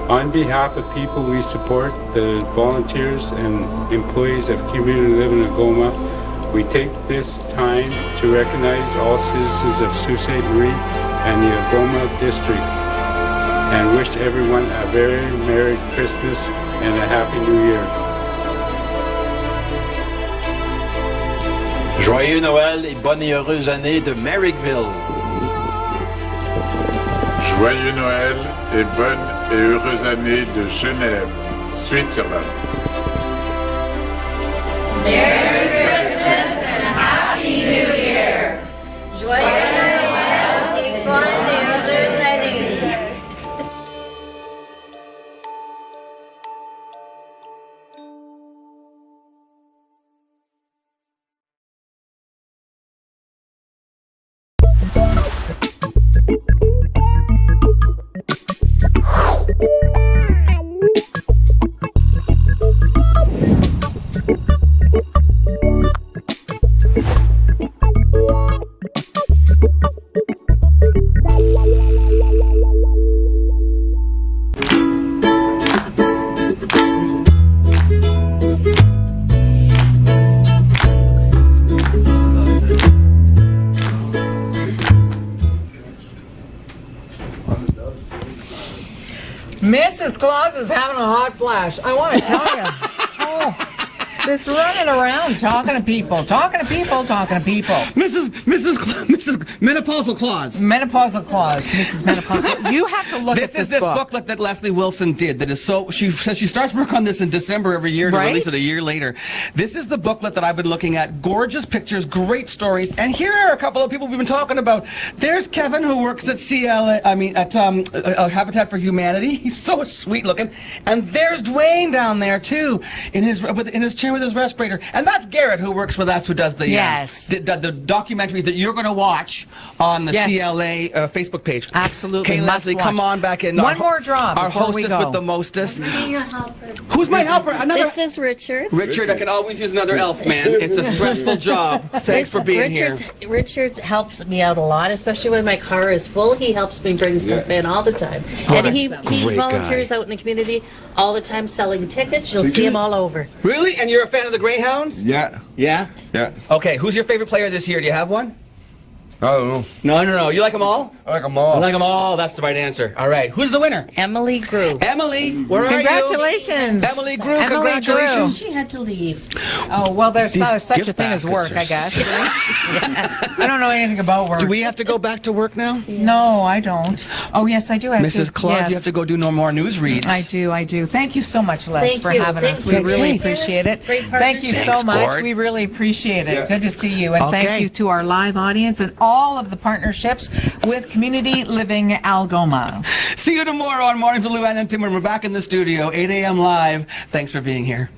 On behalf of people we support, the volunteers and employees of Community Living Algoma, we take this time to recognize all citizens of Sault Ste. Marie and the Algoma District and wish everyone a very Merry Christmas and a Happy New Year. Joyeux Noël et bonne et heureuse année de Merrickville. Joyeux Noël et bonne et heureuse année de Genève, Switzerland. Merry Christmas and Happy New Year. Joyeux Noël et bonne et heureuse année. Mrs. Claus is having a hot flash. I want to tell you. It's running around talking to people. Mrs. Menopausal Claus. Menopausal Claus. Mrs. Menopausal. You have to look at this book. booklet that Leslie Wilson did that is so, she says she starts work on this in December every year to Right? release it a year later. This is the booklet that I've been looking at. Gorgeous pictures, great stories, and here are a couple of people we've been talking about. There's Kevin, who works at Habitat for Humanity. He's so sweet looking. And there's Dwayne down there too, in his chair with his respirator. And that's Garrett, who works with us, who does the the documentaries that you're going to watch on the CLA Facebook page. Absolutely. Okay, must Leslie, watch. come on back in. One more draw Our before we hostess go. with the mostest. Being a helper. Who's my helper? Another. This is Richard. Richard, I can always use another elf, man. It's a stressful job. Thanks for being here. Richard helps me out a lot, especially when my car is full. He helps me bring stuff in all the time. And he Great volunteers guy. out in the community all the time selling tickets. You'll see him all over. Really? And you're a fan of the Greyhounds? Yeah. Yeah? Yeah. Okay, who's your favorite player this year? Do you have one? I don't know. No. You like them all? I like them all. I like them all. That's the right answer. All right. Who's the winner? Emily Grew. Emily, where are you? Congratulations. Emily Grew, Emily congratulations. She had to leave. Oh, well, there's These such gift a thing as baskets work, are I guess. I don't know anything about work. Do we have to go back to work now? No, I don't. Oh, yes, I do have to. Mrs. Claus, yes. you have to go do no more news reads. I do. Thank you so much, Les, Thank for you. having us. Thanks, We really Gord. appreciate it. Great Thank you so Thanks, much. Gord. We really appreciate it. Yeah. Good to see you. And Okay. thank you to our live audience and all of the partnerships with Community Living Algoma. See you tomorrow on Mornings with Luann and Tim when we're back in the studio, 8 a.m. live. Thanks for being here.